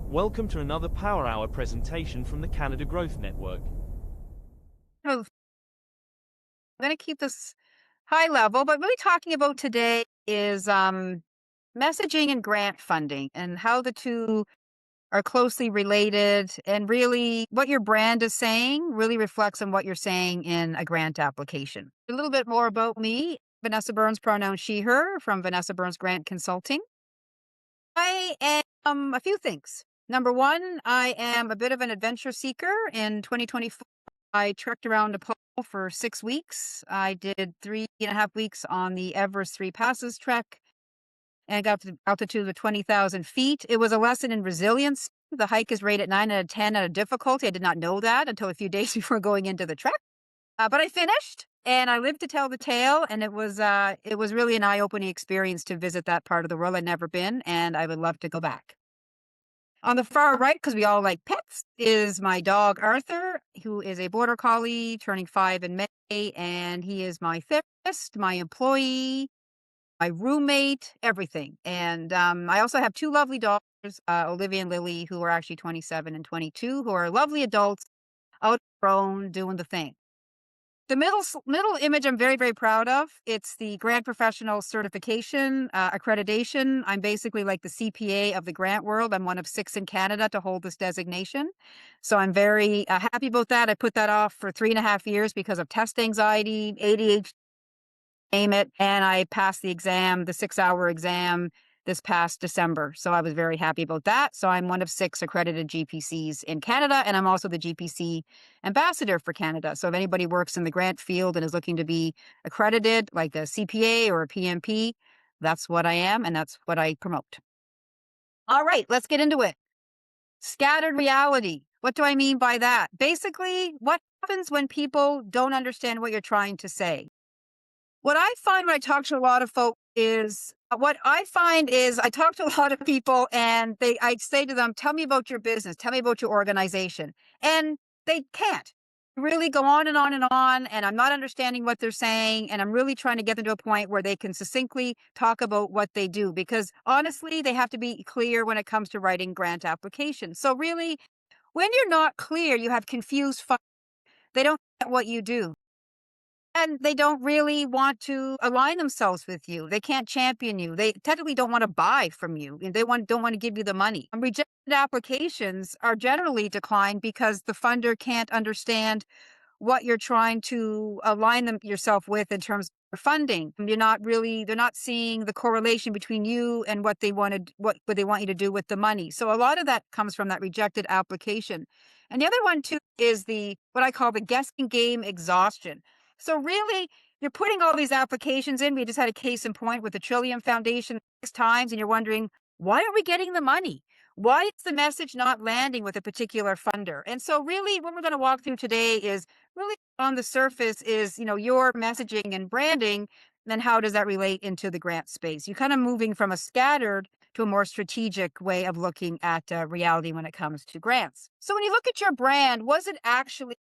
Welcome to another Power Hour presentation from the Canada Growth Network. Oh, I'm going to keep this high level, but really talking about today is messaging and grant funding and how the two are closely related, and really what your brand is saying really reflects on what you're saying in a grant application. A little bit more about me. Vanessa Burns, pronoun she, her, from Vanessa Burns Grant Consulting. I am a few things. Number one, I am a bit of an adventure seeker. In 2024, I trekked around Nepal for 6 weeks. I did 3.5 weeks on the Everest Three Passes trek and got to the altitude of 20,000 feet. It was a lesson in resilience. The hike is rated 9 out of 10 out of difficulty. I did not know that until a few days before going into the trek. But I finished and I lived to tell the tale. And it was really an eye-opening experience to visit that part of the world I'd never been. And I would love to go back. On the far right, because we all like pets, is my dog Arthur, who is a border collie turning 5 in May. And he is my therapist, my employee, my roommate, everything. And I also have two lovely daughters, Olivia and Lily, who are actually 27 and 22, who are lovely adults out on their own doing the thing. The middle image I'm very, very proud of. It's the grant professional certification, accreditation. I'm basically like the CPA of the grant world. I'm one of 6 in Canada to hold this designation. So I'm very happy about that. I put that off for 3.5 years because of test anxiety, ADHD, name it. And I passed the exam, the 6-hour exam, this past December. So I was very happy about that. So I'm one of 6 accredited GPCs in Canada, and I'm also the GPC ambassador for Canada. So if anybody works in the grant field and is looking to be accredited, like a CPA or a PMP, that's what I am, and that's what I promote. All right, let's get into it. Scattered reality. What do I mean by that? Basically, what happens when people don't understand what you're trying to say? What I find when I talk to a lot of folks is I talk to a lot of people and I say to them, tell me about your business, tell me about your organization. And they can't really go on and on and on. And I'm not understanding what they're saying. And I'm really trying to get them to a point where they can succinctly talk about what they do, because honestly, they have to be clear when it comes to writing grant applications. So really, when you're not clear, you have confused folks. They don't get what you do. And they don't really want to align themselves with you. They can't champion you. They technically don't want to buy from you. And don't want to give you the money. And rejected applications are generally declined because the funder can't understand what you're trying to align yourself with in terms of funding. They're not seeing the correlation between you and what they what they want you to do with the money. So a lot of that comes from that rejected application. And the other one too is what I call the guessing game exhaustion. So really, you're putting all these applications in. We just had a case in point with the Trillium Foundation 6 times, and you're wondering, why aren't we getting the money? Why is the message not landing with a particular funder? And so really what we're going to walk through today is really on the surface is, your messaging and branding, then how does that relate into the grant space? You're kind of moving from a scattered to a more strategic way of looking at reality when it comes to grants. So when you look at your brand, was it actually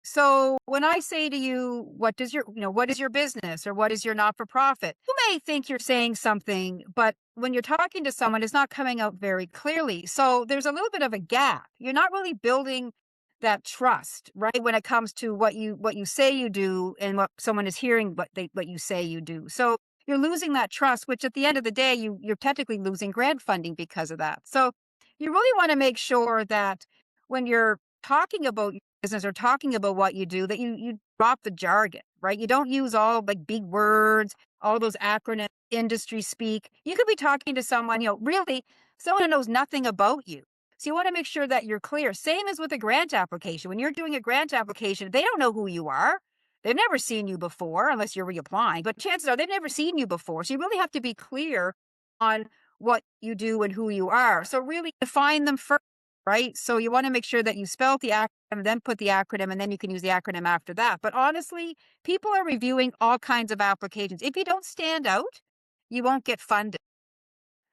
so when I say to you, what is your business or what is your not-for-profit? You may think you're saying something, but when you're talking to someone, it's not coming out very clearly. So there's a little bit of a gap. You're not really building that trust, right? When it comes to what you say you do and what someone is hearing what you say you do. So you're losing that trust, which at the end of the day, you're technically losing grant funding because of that. So you really want to make sure that when you're talking about business or talking about what you do, that you drop the jargon, right? You don't use all like big words, all those acronyms, industry speak. You could be talking to someone, really someone who knows nothing about you. So you want to make sure that you're clear. Same as with a grant application. When you're doing a grant application, they don't know who you are. They've never seen you before unless you're reapplying, but chances are they've never seen you before. So you really have to be clear on what you do and who you are. So really define them first, right? So you want to make sure that you spell the acronym, then put the acronym, and then you can use the acronym after that. But honestly, people are reviewing all kinds of applications. If you don't stand out, you won't get funded.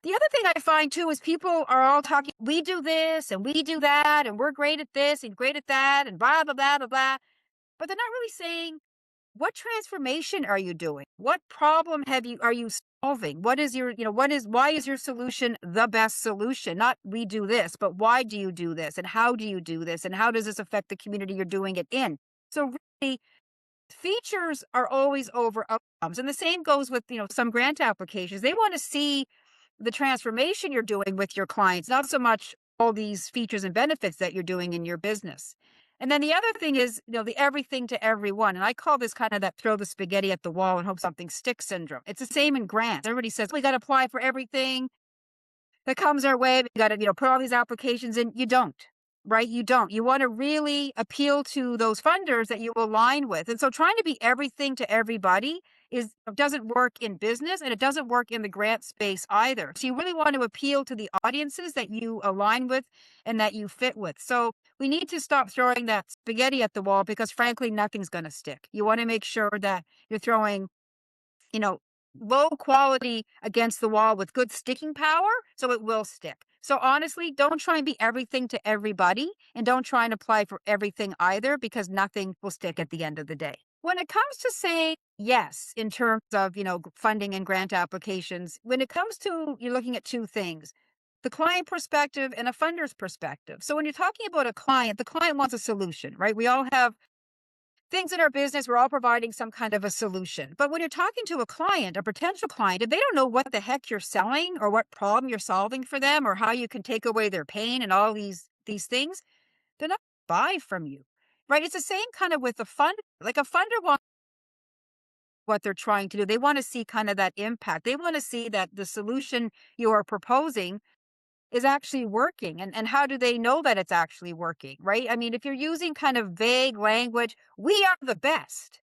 The other thing I find too is people are all talking, we do this and we do that, and we're great at this and great at that, and blah, blah, blah, blah, blah. But they're not really saying what transformation are you doing? What problem are you solving? What is your, why is your solution the best solution? Not we do this, but why do you do this? And how do you do this? And how does this affect the community you're doing it in? So really, features are always over outcomes. And the same goes with, some grant applications. They want to see the transformation you're doing with your clients, not so much all these features and benefits that you're doing in your business. And then the other thing is, the everything to everyone. And I call this kind of that throw the spaghetti at the wall and hope something sticks syndrome. It's the same in grants. Everybody says, we got to apply for everything that comes our way. We got to, put all these applications in. You don't, right? You don't. You want to really appeal to those funders that you align with. And so trying to be everything to everybody doesn't work in business, and it doesn't work in the grant space either. So you really want to appeal to the audiences that you align with and that you fit with. So we need to stop throwing that spaghetti at the wall, because frankly, nothing's going to stick. You want to make sure that you're throwing, you know, low quality against the wall with good sticking power, so it will stick. So honestly, don't try and be everything to everybody, and don't try and apply for everything either, because nothing will stick at the end of the day. When it comes to saying yes, in terms of, funding and grant applications, when it comes to, you're looking at two things: the client perspective and a funder's perspective. So when you're talking about a client, the client wants a solution, right? We all have things in our business, we're all providing some kind of a solution. But when you're talking to a client, a potential client, if they don't know what the heck you're selling or what problem you're solving for them or how you can take away their pain and all these things, they're not gonna buy from you, right? It's the same kind of with a fund. Like, a funder wants what they're trying to do. They want to see kind of that impact. They want to see that the solution you are proposing is actually working. And how do they know that it's actually working, right? I mean, if you're using kind of vague language, we are the best.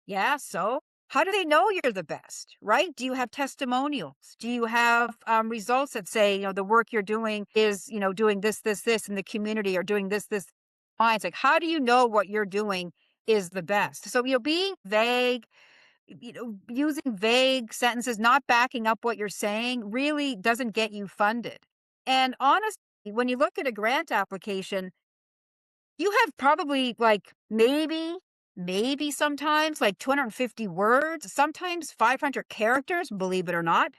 Yeah, so how do they know you're the best, right? Do you have testimonials? Do you have results that say, the work you're doing is, doing this in the community, or doing this? It's like, how do you know what you're doing is the best? So, being vague, using vague sentences, not backing up what you're saying, really doesn't get you funded. And honestly, when you look at a grant application, you have probably like maybe sometimes like 250 words, sometimes 500 characters, believe it or not,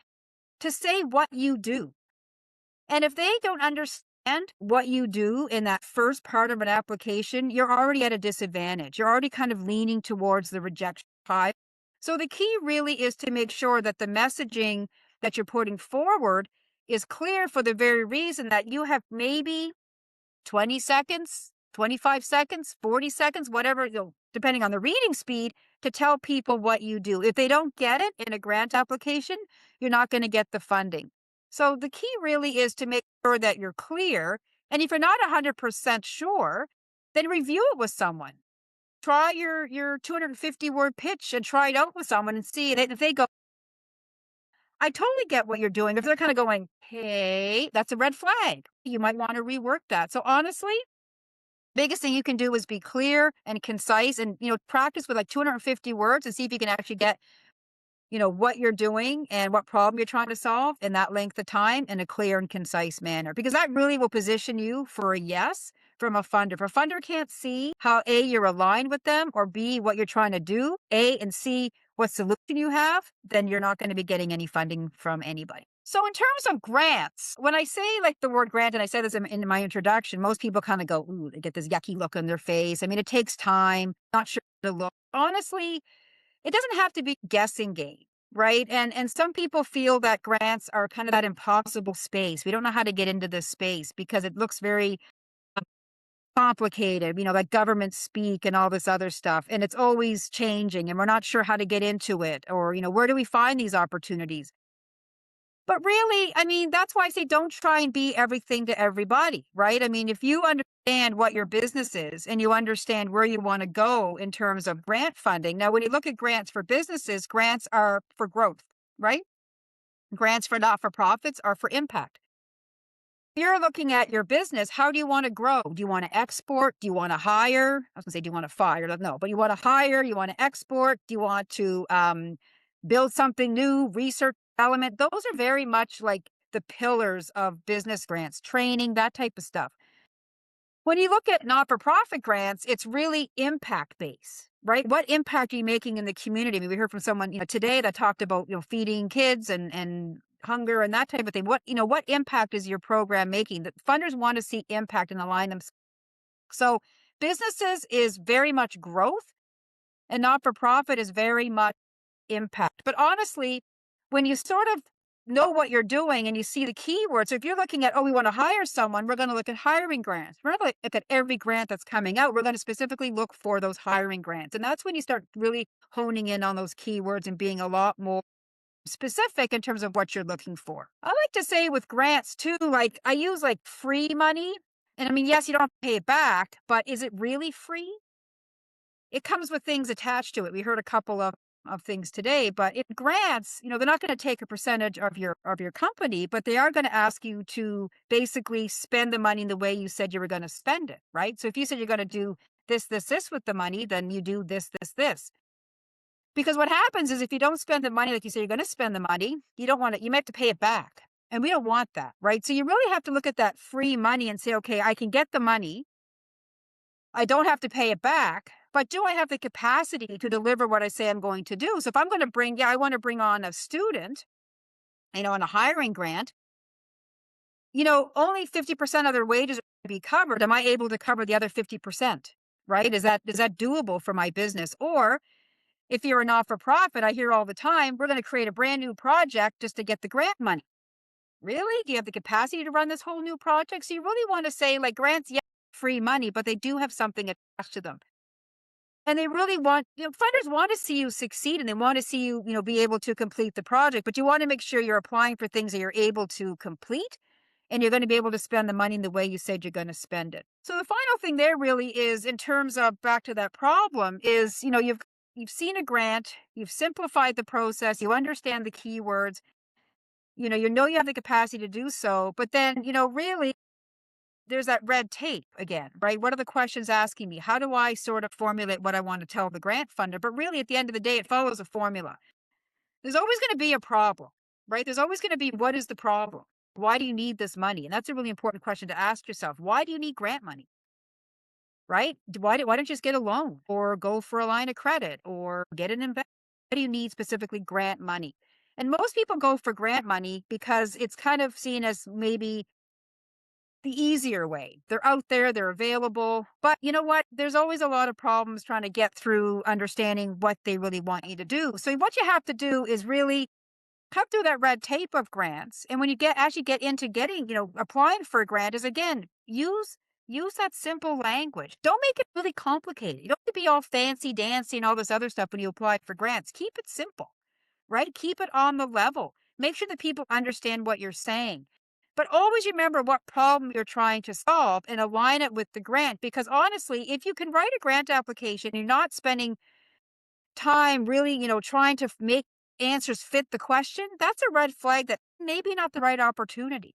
to say what you do. And if they don't understand what you do in that first part of an application, you're already at a disadvantage. You're already kind of leaning towards the rejection type. So the key really is to make sure that the messaging that you're putting forward is clear, for the very reason that you have maybe 20 seconds, 25 seconds, 40 seconds, whatever, depending on the reading speed, to tell people what you do. If they don't get it in a grant application, you're not going to get the funding. So the key really is to make sure that you're clear. And if you're not 100% sure, then review it with someone. Try your 250 word pitch and try it out with someone and see. And if they go, I totally get what you're doing. If they're kind of going, hey, that's a red flag. You might want to rework that. So honestly, biggest thing you can do is be clear and concise, and, practice with like 250 words and see if you can actually get, what you're doing and what problem you're trying to solve in that length of time in a clear and concise manner, because that really will position you for a yes from a funder. If a funder can't see how A, you're aligned with them, or B, what you're trying to do, A, and C, what solution you have, then you're not going to be getting any funding from anybody. So in terms of grants, when I say like the word grant, and I said this in my introduction, most people kind of go, ooh, they get this yucky look on their face. I mean, it takes time, not sure to look. Honestly, it doesn't have to be a guessing game, right? And some people feel that grants are kind of that impossible space. We don't know how to get into this space because it looks very complicated, like government speak and all this other stuff. And it's always changing, and we're not sure how to get into it, or, where do we find these opportunities? But really, I mean, that's why I say don't try and be everything to everybody, right? I mean, if you understand what your business is and you understand where you want to go in terms of grant funding. Now, when you look at grants for businesses, grants are for growth, right? Grants for not-for-profits are for impact. If you're looking at your business, how do you want to grow? Do you want to export? Do you want to hire? I was going to say, do you want to fire? No, but you want to hire, you want to export, do you want to build something new, research element? Those are very much like the pillars of business grants, training, that type of stuff. When you look at not-for-profit grants, it's really impact-based. right? What impact are you making in the community? I mean, we heard from someone, today that talked about, feeding kids and hunger and that type of thing. What impact is your program making? The funders want to see impact and align them. So businesses is very much growth, and not for profit is very much impact. But honestly, when you sort of know what you're doing and you see the keywords, so if you're looking at, oh, we want to hire someone, we're going to look at hiring grants. We're not going to look at every grant that's coming out. We're going to specifically look for those hiring grants. And that's when you start really honing in on those keywords and being a lot more specific in terms of what you're looking for. I like to say with grants too, like I use like free money. And I mean, yes, you don't have to pay it back, but is it really free? It comes with things attached to it. We heard a couple of things today, but in grants, they're not going to take a percentage of your company, but they are going to ask you to basically spend the money in the way you said you were going to spend it, right? So if you said you're going to do this with the money, then you do this. Because what happens is if you don't spend the money like you say you're going to spend the money, you don't want it, you might have to pay it back. And we don't want that, right? So you really have to look at that free money and say, okay, I can get the money. I don't have to pay it back, but do I have the capacity to deliver what I say I'm going to do? So if I'm going to I want to bring on a student, on a hiring grant, only 50% of their wages are going to be covered. Am I able to cover the other 50%? Right? Is that doable for my business? Or if you're a not-for-profit, I hear all the time, we're going to create a brand new project just to get the grant money. Really? Do you have the capacity to run this whole new project? So you really want to say, like, grants, yeah, free money, but they do have something attached to them. And they really want, funders want to see you succeed and they want to see you, be able to complete the project, but you want to make sure you're applying for things that you're able to complete and you're going to be able to spend the money in the way you said you're going to spend it. So the final thing there really is in terms of back to that problem is, you've seen a grant, you've simplified the process, you understand the keywords, you have the capacity to do so, but then, really there's that red tape again, right? What are the questions asking me? How do I sort of formulate what I want to tell the grant funder? But really, at the end of the day, it follows a formula. There's always going to be a problem, right? There's always going to be what is the problem? Why do you need this money? And that's a really important question to ask yourself. Why do you need grant money? Right? Why don't you just get a loan or go for a line of credit or get an investment? Why do you need specifically grant money? And most people go for grant money because it's kind of seen as maybe the easier way. They're out there, they're available. But you know what? There's always a lot of problems trying to get through understanding what they really want you to do. So what you have to do is really cut through that red tape of grants. And when you actually get into getting, applying for a grant is again, use that simple language. Don't make it really complicated. You don't have to be all fancy dancy and all this other stuff when you apply for grants. Keep it simple, right? Keep it on the level. Make sure that people understand what you're saying. But always remember what problem you're trying to solve and align it with the grant. Because honestly, if you can write a grant application, you're not spending time really, trying to make answers fit the question, that's a red flag that maybe not the right opportunity.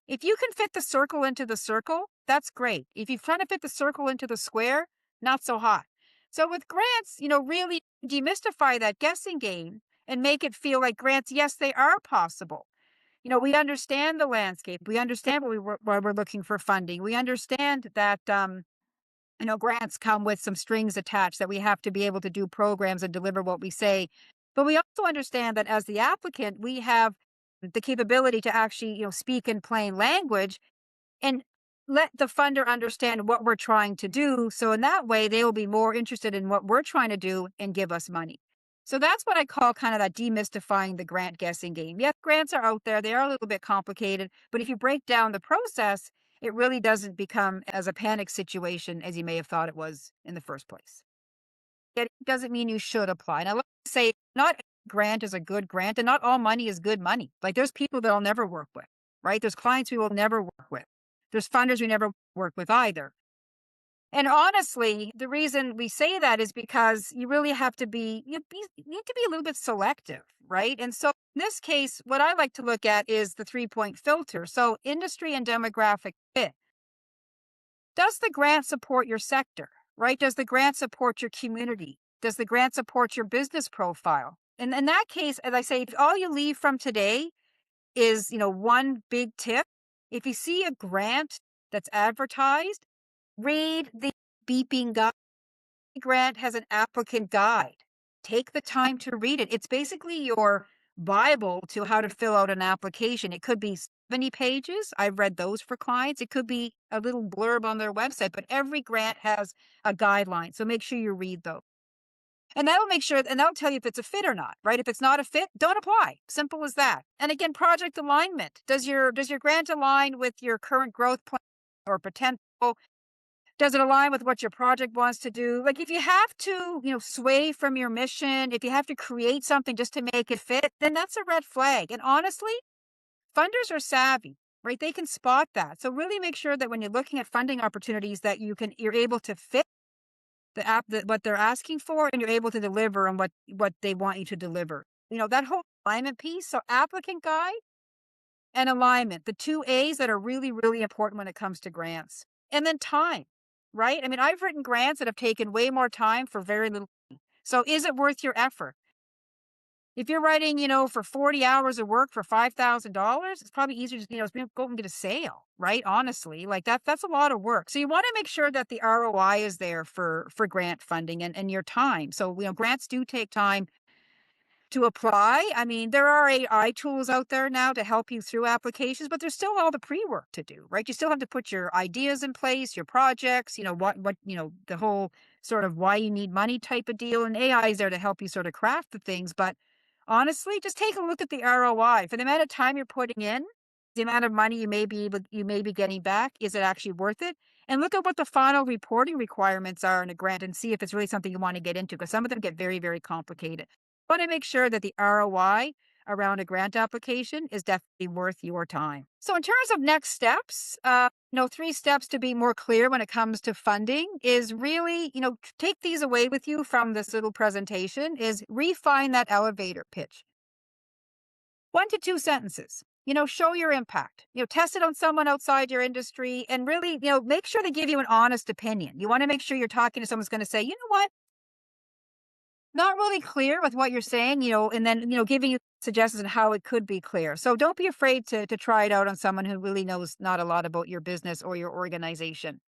If you can fit the circle into the circle, that's great. If you're trying to fit the circle into the square, not so hot. So with grants, really demystify that guessing game and make it feel like grants, yes, they are possible. We understand the landscape. We understand why we're looking for funding. We understand that, grants come with some strings attached that we have to be able to do programs and deliver what we say. But we also understand that as the applicant, we have the capability to actually, speak in plain language and let the funder understand what we're trying to do. So in that way, they will be more interested in what we're trying to do and give us money. So that's what I call kind of that demystifying the grant guessing game. Yes, grants are out there. They are a little bit complicated, but if you break down the process, it really doesn't become as a panic situation as you may have thought it was in the first place. It doesn't mean you should apply. And I like to say not every grant is a good grant and not all money is good money. Like there's people that I'll never work with, right? There's clients we will never work with. There's funders we never work with either. And honestly, the reason we say that is because you really have to you need to be a little bit selective, right? And so in this case, what I like to look at is the 3-point filter. So industry and demographic fit. Does the grant support your sector, right? Does the grant support your community? Does the grant support your business profile? And in that case, as I say, if all you leave from today is, one big tip, if you see a grant that's advertised, read the beeping guide. grant has an applicant guide. Take the time to read it. It's basically your Bible to how to fill out an application. It could be 70 pages. I've read those for clients. It could be a little blurb on their website, but every grant has a guideline. So make sure you read those. And that'll make sure, and that'll tell you if it's a fit or not, right? If it's not a fit, don't apply. Simple as that. And again, project alignment. Does your grant align with your current growth plan or potential? Does it align with what your project wants to do? Like if you have to, sway from your mission, if you have to create something just to make it fit, then that's a red flag. And honestly, funders are savvy, right? They can spot that. So really make sure that when you're looking at funding opportunities that you're able to fit what they're asking for, and you're able to deliver on what they want you to deliver. That whole alignment piece. So applicant guide and alignment, the two A's that are really, really important when it comes to grants. And then time, right? I mean, I've written grants that have taken way more time for very little. So is it worth your effort? If you're writing, for 40 hours of work for $5,000, it's probably easier to, go and get a sale, right? Honestly, like that's a lot of work. So you want to make sure that the ROI is there for grant funding and your time. So, grants do take time to apply. I mean, there are AI tools out there now to help you through applications, but there's still all the pre-work to do, right? You still have to put your ideas in place, your projects, the whole sort of why you need money type of deal. And AI is there to help you sort of craft the things. But honestly, just take a look at the ROI for the amount of time you're putting in, the amount of money you may be getting back. Is it actually worth it? And look at what the final reporting requirements are in a grant and see if it's really something you want to get into, because some of them get very, very complicated. Want to make sure that the ROI around a grant application is definitely worth your time. So in terms of next steps, 3 steps to be more clear when it comes to funding is really, take these away with you from this little presentation is refine that elevator pitch. 1 to 2 sentences. Show your impact. Test it on someone outside your industry and really, make sure they give you an honest opinion. You want to make sure you're talking to someone who's going to say, you know what? Not really clear with what you're saying, and then, giving you suggestions on how it could be clear. So don't be afraid to try it out on someone who really knows not a lot about your business or your organization.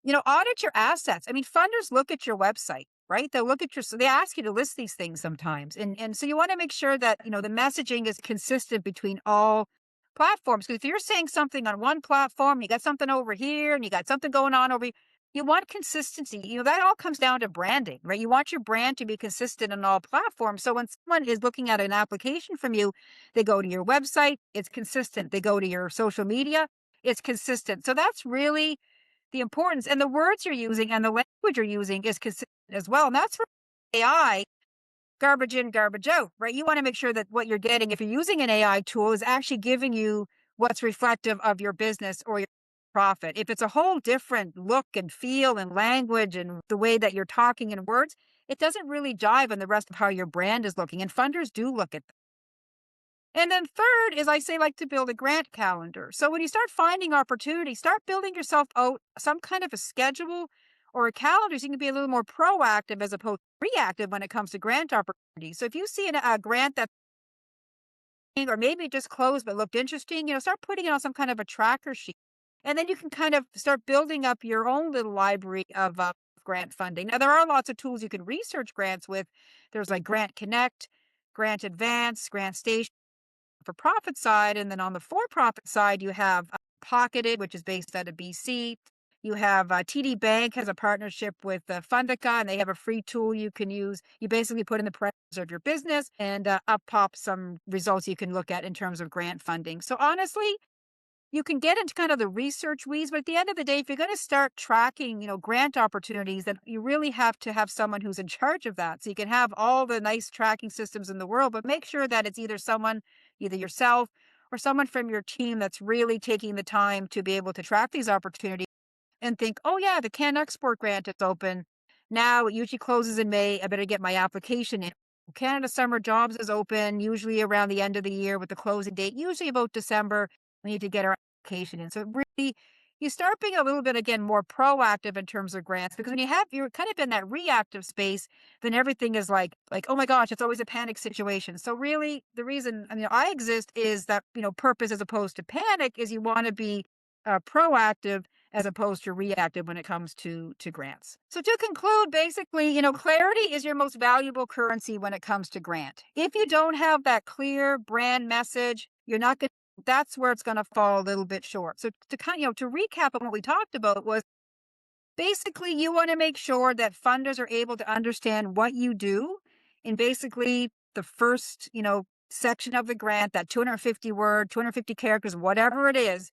Audit your assets. I mean, funders look at your website, right? They'll look at so they ask you to list these things sometimes. And so you want to make sure that, the messaging is consistent between all platforms. Because if you're saying something on one platform, you got something over here and you got something going on over here, you want consistency. That all comes down to branding, right? You want your brand to be consistent on all platforms. So when someone is looking at an application from you, they go to your website, it's consistent. They go to your social media, it's consistent. So that's really the importance, and the words you're using and the language you're using is consistent as well. And that's for AI, garbage in, garbage out, right? You want to make sure that what you're getting, if you're using an AI tool, is actually giving you what's reflective of your business or your profit. If it's a whole different look and feel and language and the way that you're talking in words, it doesn't really jive on the rest of how your brand is looking. And funders do look at that. And then third is, I say, like to build a grant calendar. So when you start finding opportunities, start building yourself out some kind of a schedule or a calendar so you can be a little more proactive as opposed to reactive when it comes to grant opportunities. So if you see a grant that, or maybe it just closed but looked interesting, start putting it on some kind of a tracker sheet. And then you can kind of start building up your own little library of grant funding. Now, there are lots of tools you can research grants with. There's like Grant Connect, Grant Advance, Grant Station for profit side. And then on the for-profit side, you have Pocketed, which is based out of BC. You have TD Bank has a partnership with Fundica, and they have a free tool you can use. You basically put in the parameters of your business, and up pop some results you can look at in terms of grant funding. So honestly, you can get into kind of the research weeds, but at the end of the day, if you're going to start tracking, grant opportunities, then you really have to have someone who's in charge of that. So you can have all the nice tracking systems in the world, but make sure that it's either yourself or someone from your team that's really taking the time to be able to track these opportunities and think, oh yeah, the Can Export grant is open. Now it usually closes in May. I better get my application in. Canada Summer Jobs is open usually around the end of the year with the closing date, usually about December. We need to get our application in. So really, you start being a little bit, again, more proactive in terms of grants, because when you're kind of in that reactive space, then everything is like, oh my gosh, it's always a panic situation. So really the reason, I exist is that, purpose as opposed to panic is you want to be proactive as opposed to reactive when it comes to grants. So to conclude, basically, clarity is your most valuable currency when it comes to grant. If you don't have that clear brand message, you're not going that's where it's going to fall a little bit short. So to recap on what we talked about was basically you want to make sure that funders are able to understand what you do in basically the first, section of the grant, that 250 characters, whatever it is.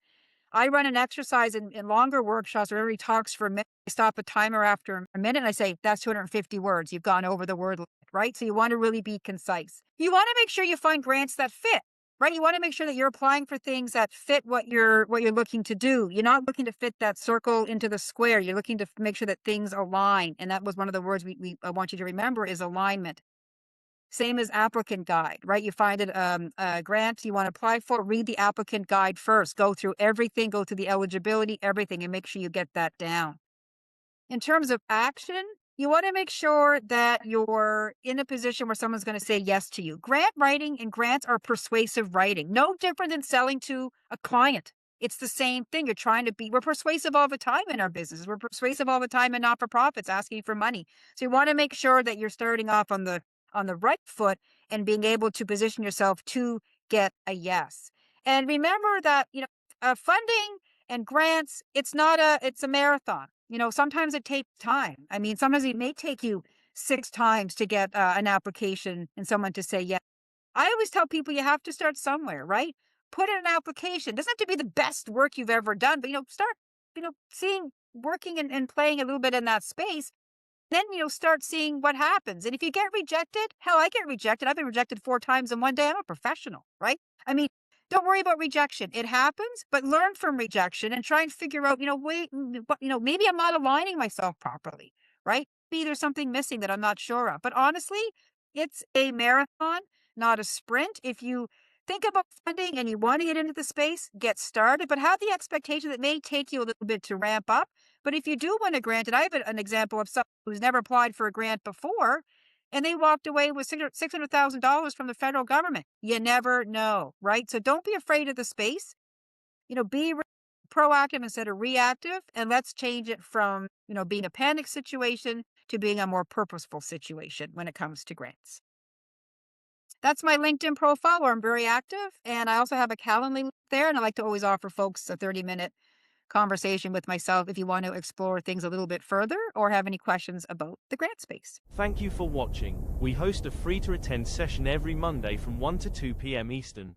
I run an exercise in longer workshops where everybody talks for a minute. I stop a timer after a minute and I say, that's 250 words. You've gone over the word limit, right? So you want to really be concise. You want to make sure you find grants that fit, right? You want to make sure that you're applying for things that fit what you're looking to do. You're not looking to fit that circle into the square. You're looking to make sure that things align. And that was one of the words I want you to remember is alignment. Same as applicant guide, right? You find it a grant you want to apply for, read the applicant guide first. Go through everything, go through the eligibility, everything, and make sure you get that down. In terms of action, you want to make sure that you're in a position where someone's going to say yes to you. Grant writing and grants are persuasive writing, no different than selling to a client. It's the same thing. We're persuasive all the time in our business. We're persuasive all the time in not-for-profits asking for money. So you want to make sure that you're starting off on the right foot and being able to position yourself to get a yes. And remember that, funding and grants, it's a marathon. Sometimes it takes time. I mean, sometimes it may take you 6 times to get an application and someone to say yes. I always tell people you have to start somewhere, right? Put in an application. It doesn't have to be the best work you've ever done, but, start, working and playing a little bit in that space. Then, start seeing what happens. And if you get rejected, hell, I get rejected. I've been rejected 4 times in one day. I'm a professional, right? I mean, don't worry about rejection. It happens, but learn from rejection and try and figure out, maybe I'm not aligning myself properly, right? Maybe there's something missing that I'm not sure of. But honestly, it's a marathon, not a sprint. If you think about funding and you want to get into the space, get started, but have the expectation that it may take you a little bit to ramp up. But if you do win a grant, and I have an example of someone who's never applied for a grant before, and they walked away with $600,000 from the federal government. You never know, right? So don't be afraid of the space. Be proactive instead of reactive, and let's change it from, being a panic situation to being a more purposeful situation when it comes to grants. That's my LinkedIn profile where I'm very active, and I also have a Calendly link there, and I like to always offer folks a 30-minute conversation with myself if you want to explore things a little bit further or have any questions about the grant space. Thank you for watching. We host a free-to-attend session every Monday from 1 to 2 p.m. Eastern.